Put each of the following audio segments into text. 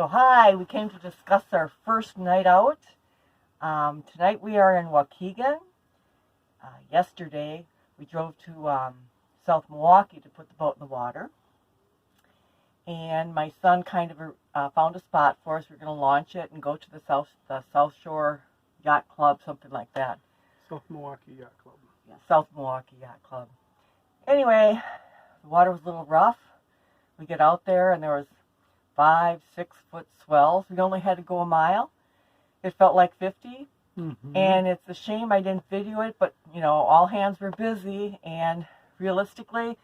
So hi, we came to discuss our first night out. Tonight we are in Waukegan. Yesterday we drove to South Milwaukee to put the boat in the water. And my son kind of found a spot for us. We're going to launch it and go to the South Shore Yacht Club, something like that. South Milwaukee Yacht Club. Yeah, South Milwaukee Yacht Club. Anyway, the water was a little rough. We get out there and there was 5-6 foot swells. We only had to go a mile. It felt like 50. Mm-hmm. And it's a shame I didn't video it, but all hands were busy, and realistically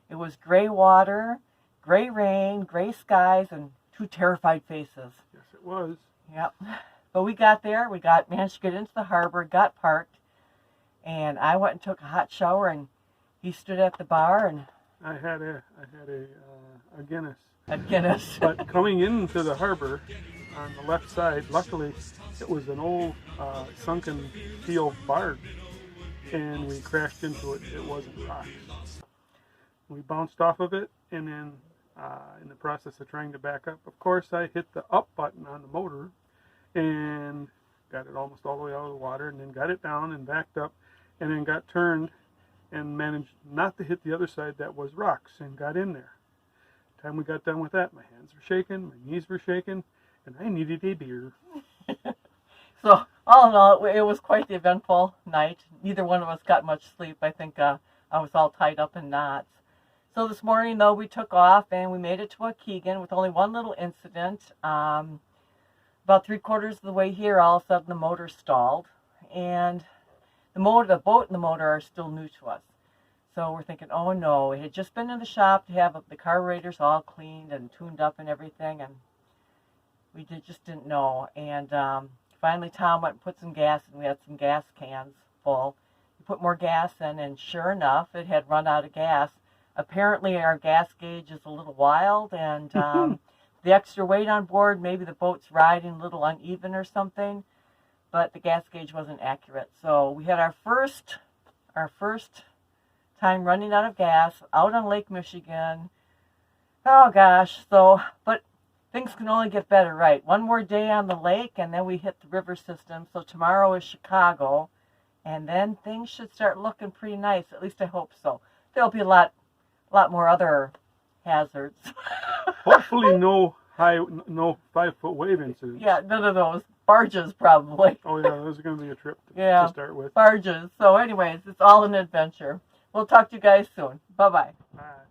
it was gray water, gray rain, gray skies, and 2 terrified faces. Yes, it was. Yep. But we got there. Managed to get into the harbor, got parked, and I went and took a hot shower, and he stood at the bar, and I had a Guinness. A Guinness. But coming into the harbor on the left side, luckily it was an old sunken steel barge, and we crashed into it. It wasn't rocks. We bounced off of it, and then in the process of trying to back up, of course I hit the up button on the motor and got it almost all the way out of the water, and then got it down and backed up, and then got turned and managed not to hit the other side that was rocks, and got in there. By the time we got done with that, my hands were shaking, my knees were shaking, and I needed a beer. So all in all, it was quite the eventful night. Neither one of us got much sleep. I think I was all tied up in knots. So this morning, though, we took off and we made it to Waukegan with only one little incident. About 3/4 of the way here, all of a sudden the motor stalled, and the boat and the motor are still new to us. So we're thinking, oh no, it had just been in the shop to have the carburetors all cleaned and tuned up and everything, and we just didn't know. And finally Tom went and put some gas in. We had some gas cans full. We put more gas in, and sure enough, it had run out of gas. Apparently our gas gauge is a little wild, and the extra weight on board, maybe the boat's riding a little uneven or something, but the gas gauge wasn't accurate. So we had our first time running out of gas out on Lake Michigan. Oh gosh, but things can only get better, right? One more day on the lake, and then we hit the river system. So tomorrow is Chicago, and then things should start looking pretty nice. At least I hope so. There'll be a lot more other hazards. Hopefully no 5-foot wave incidents. Yeah, none of those. Barges, probably. Oh yeah, this is going to be a trip to start with. Barges. So anyways, it's all an adventure. We'll talk to you guys soon. Bye-bye. Bye.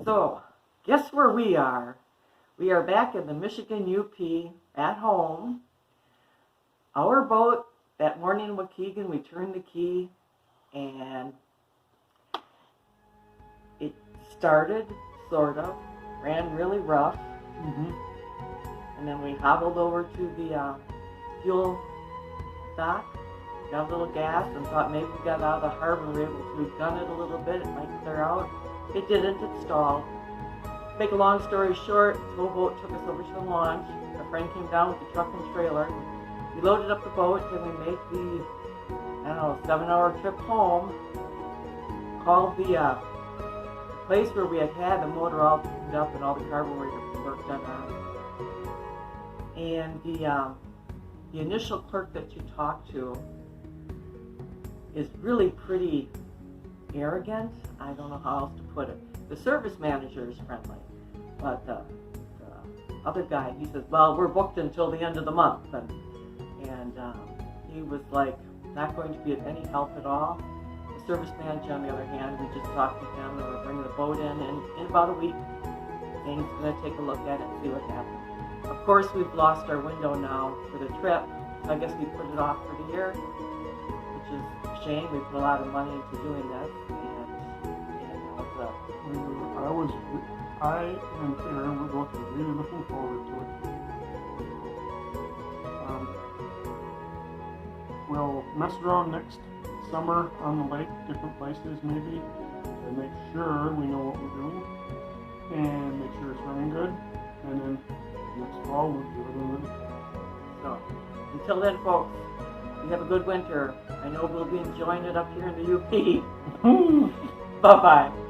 So, guess where we are? We are back in the Michigan UP at home. Our boat, that morning in Waukegan, we turned the key, and it started, sort of, ran really rough. Mm-hmm. And then we hobbled over to the fuel dock, got a little gas, and thought maybe we got out of the harbor and we were able to gun it a little bit, it might clear out. It didn't, it stalled. Make a long story short, the tow boat took us over to the launch. A friend came down with the truck and trailer. We loaded up the boat, and we made the, 7-hour trip home. Called the place where we had the motor all tuned up and all the carburetor work done on it. And the initial clerk that you talk to is really pretty arrogant. I don't know how else to put it. The service manager is friendly, but the other guy, he says, well, we're booked until the end of the month, and he was like not going to be of any help at all. The service manager, on the other hand, we just talked to him, and we're bringing the boat in about a week, and he's going to take a look at it and see what happens. Of course, we've lost our window now for the trip, so I guess we put it off for the year, which is a shame. We put a lot of money into doing this, I and Karen were both really looking forward to it. We'll mess around next summer on the lake, different places maybe, to make sure we know what we're doing and make sure it's running good, and then next fall we'll do it a little. So, until then, folks, You have a good winter. I know we'll be enjoying it up here in the UP. Bye-bye.